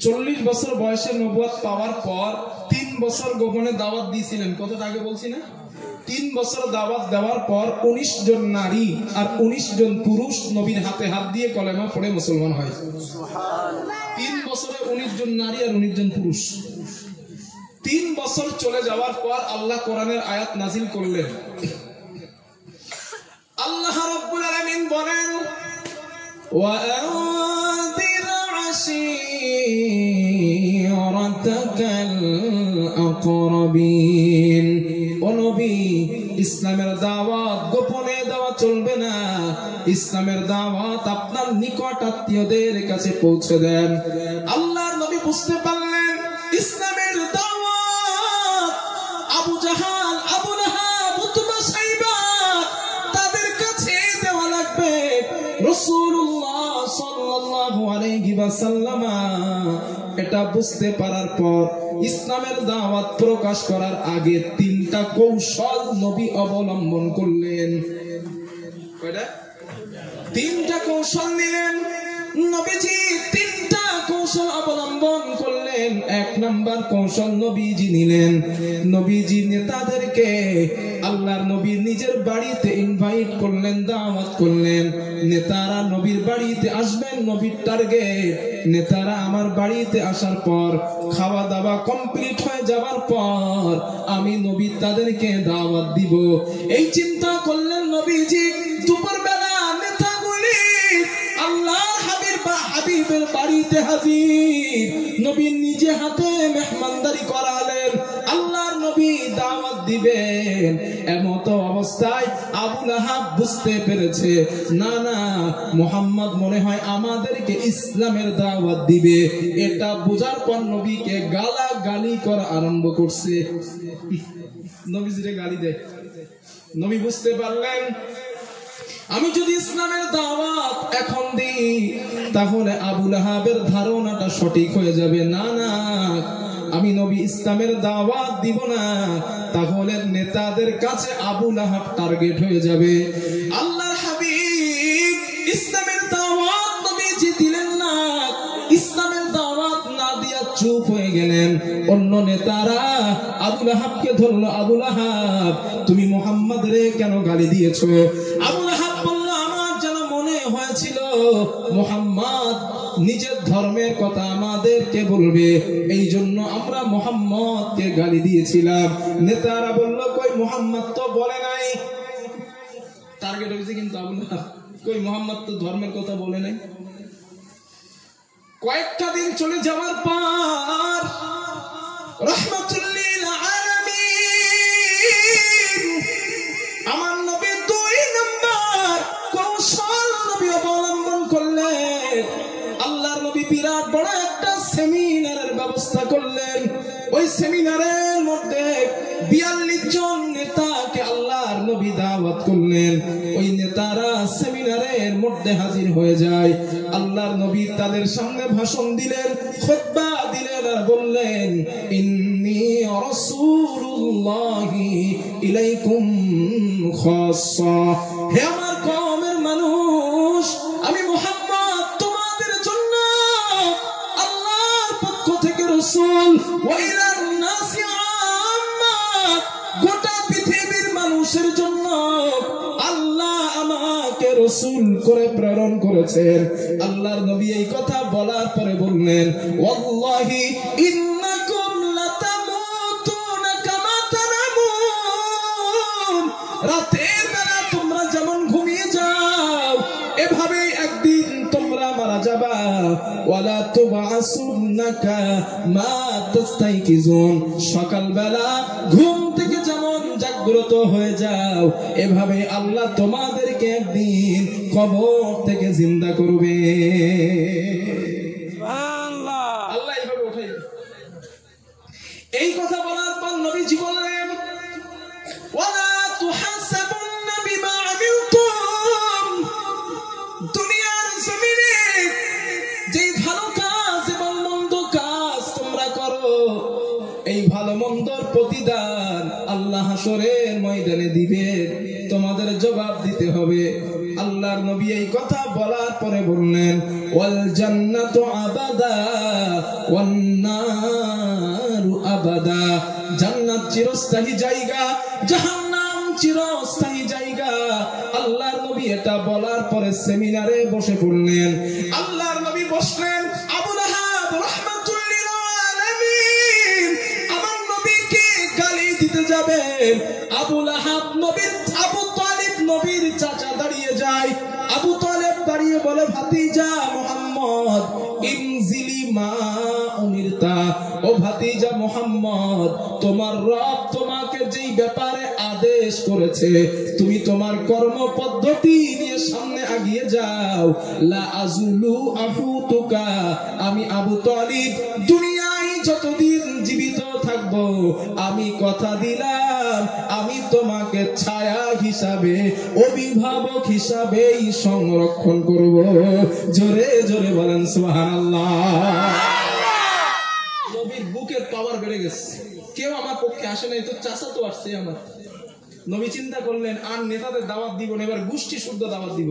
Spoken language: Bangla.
40 বছর বয়সে নবুয়ত পাওয়ার পর 3 বছর গোপনে দাওয়াত দিয়েছিলেন। কতটা আগে বলছি না? 3 বছর দাওয়াত দেওয়ার পর 19 জন নারী আর 19 জন পুরুষ নবীর হাতে হাত দিয়ে কলেমা পড়ে মুসলমান হয়। 3 বছরে 19 জন নারী আর 19 জন পুরুষ। 3 বছর চলে যাওয়ার পর আল্লাহ কোরআনের আয়াত নাজিল করলেন। আল্লাহ রাব্বুল আলামিন বলেন, وأنذر عشيرتك الأقربين। ও নবী, ইসলামের দাওয়াত গোপনে দেওয়া চলবে না, ইসলামের দাওয়াত আপনার নিকট আত্মীয়দের কাছে পৌঁছে দেন। আল্লাহর নবী বুঝতে পারলেন ইসলামের দাওয়াত আবু জাহাল, আবু লাহাব, উতবা, সাইবা তাদের কাছে দেওয়া লাগবে। রাসূলুল্লাহ সাল্লাল্লাহু আলাইহি ওয়াসাল্লাম এটা বুঝতে পারার পর ইসলামের দাওয়াত প্রকাশ করার আগে 3টা কৌশল নবী অবলম্বন করলেন। কয়টা? 3টা কৌশল নিলেন নবীজি। 3টা কৌশল অবলম্বন করলেন। 1 নাম্বার কৌশল নবীজি নিলেন, নবীজি নেতাদেরকে আল্লাহর নবী নিজের বাড়িতে ইনভাইট করলেন, দাওয়াত করলেন। নেতারা নবীর বাড়িতে আসবেন, নবীর টার্গেট নেতারা আমার বাড়িতে আসার পর খাওয়া দাওয়া কমপ্লিট হয়ে যাওয়ার পর আমি নবী তাদেরকে দাওয়াত দিব। এই চিন্তা করলেন নবীজি। দুপুরবেলা নেতাগুলি আল্লাহর হাবিবের বাড়িতে হাজির। নবী নিজে হাতে মেহমানদারি করালেন। আল্লাহর নবী দাওয়াত দিবেন। এমত অবস্থায় আবু লাহাব বুঝতে পেরেছে, না না, মুহাম্মদ মনে হয় আমাদেরকে ইসলামের দাওয়াত দিবে। এটা বোঝার পর নবীকে গালাগালি করা আরম্ভ করছে। নবীজিরে গালি দেয়। নবী বুঝতে পারলেন আমি যদি ইসলামের দাওয়াত এখন দিই তাহলে আবু লাহাবের ধারণাটা সঠিক হয়ে যাবে। না না, আমি নবী ইসলামের দাওয়াত দিব না, তাহলে নেতাদের কাছে আবু লাহাব টার্গেট হয়ে যাবে। আল্লাহর হাবিব ইসলামের দাওয়াত নবীজি দিলেন না। ইসলামের দাওয়াত না দিয়া চুপ হয়ে গেলেন। অন্য নেতারা আবু লাহাবকে ধরলো, আবু লাহাব তুমি মুহাম্মদের কেন গালি দিয়েছো? আবু লাহাব বলল, আমার যেন মনে হয়েছিল মুহাম্মদ নিজের ধর্মের কথা আমাদেরকে বলবে, এই জন্য আমরা মুহাম্মদকে গালি দিয়েছিলাম। নেতারা বলল, কই মুহাম্মদ তো বলে নাই। টার্গেট হয়েছে কিন্তু আবু লাহাব, কই মুহাম্মদ তো ধর্মের কথা বলে নাই। কয়েকটা দিন চলে যাওয়ার পর রাহমাতুল্লিল আলামিন আমার নবী 2 নাম্বার কৌশল নবী অবলম্বন করলেন। আল্লাহর নবী বিরাট বড় একটা সেমিনারের ব্যবস্থা করলেন। ওই সেমিনারের মধ্যে 42 জন নেতাকে আল্লাহর নবী দাওয়াত করলেন। ওই নেতারা সেমিনারের মধ্যে হাজির হয়ে যায়। আল্লাহর নবী তাদের সামনে ভাষণ দিলেন, খুতবা দিলেন আর বললেন, ইন্নী রাসূলুল্লাহি ইলাইকুম খাসসা। হে আমার কওমের মানুষ, আমি মুহাম্মদ তোমাদের জন্য আল্লাহর পক্ষ থেকে রাসূল। ওয়া ইলান নাসি আম্মা, গোটা পৃথিবীর মানুষের জন্য আল্লাহ আমাকে রাসূল করে প্রেরণ করেছেন। আল্লাহর নবী এই কথা বলার পরে বললেন, ওয়াল্লাহি ইন্নাকুম লাতামুতুনা কামা তানামুন। রাতের বেলা তোমরা যেমন ঘুমিয়ে যাও, এভাবে একদিন তোমরা মারা যাবা। ওয়ালা তুবআসুন্নাকা মা তাস্তাইকিজুন। সকালবেলা ঘুম থেকে যেমন জাগ্রত হয়ে যাও, এভাবে আল্লাহ তোমাদেরকে একদিন কবর থেকে জিন্দা করবে। আল্লাহ এইভাবে উঠাইবে। এই কথা বলার পর নবীজি বললেন, ওয়ালা তুহাসাবুন্না বিমা আমিলতুম। দুনিয়ার জমিনে যেই ভালো কাজ এবং মন্দ কাজ তোমরা করো, এই ভালো মন্দর প্রতিদান আল্লাহ হাসরের ময়দানে দিবে, তোমাদের জবাব দিতে হবে। আল্লাহর নবী এই কথা বলার পরে বললেন, ওয়াল জান্নাতু আবাদা ওয়ান নারু আবাদা। জান্নাত চিরস্থায়ী জায়গা, জাহান্নাম চিরস্থায়ী জায়গা। আল্লাহর নবী এটা বলার পরে সেমিনারে বসে পড়লেন। আল্লাহর নবী বসলেন, আবু লাহাব রাহমাতুল লিল আলামিন আমার নবীকে গালি দিতে যাবেন। আবু লাহাব নবীর, আবু তালিব নবীর চাচা দাঁড়িয়ে যায়। আবু তালেব দাঁড়িয়ে বলে, ভাতিজা মুহাম্মদ ইনজিলি মা উমিরতা, ও ভাতিজা মুহাম্মদ, তোমার রব তোমাকে যেই ব্যাপারে আদেশ করেছে তুমি তোমার কর্ম পদ্ধতি নিয়ে সামনে এগিয়ে যাও। লা আজুলু আহুতুকা, আমি আবু তালিব দুনিয়ায় যতদিন জীবিত থাকবো আমি কথা দিলাম আমি তোমাকে ছায়া হিসাবে, অভিভাবক হিসাবেই সংরক্ষণ করব। জোরে জোরে বলেন সুবহানাল্লাহ। নবীর বুকের পাওয়ার বেড়ে গেছে। কেউ আমার পক্ষে আসে নাই, তো চাচা তো আসছে আমার। নবী চিন্তা করলেন আর নেতাদের দাওয়াত দিব না, এবার গোষ্ঠী শুদ্ধ দাওয়াত দিব।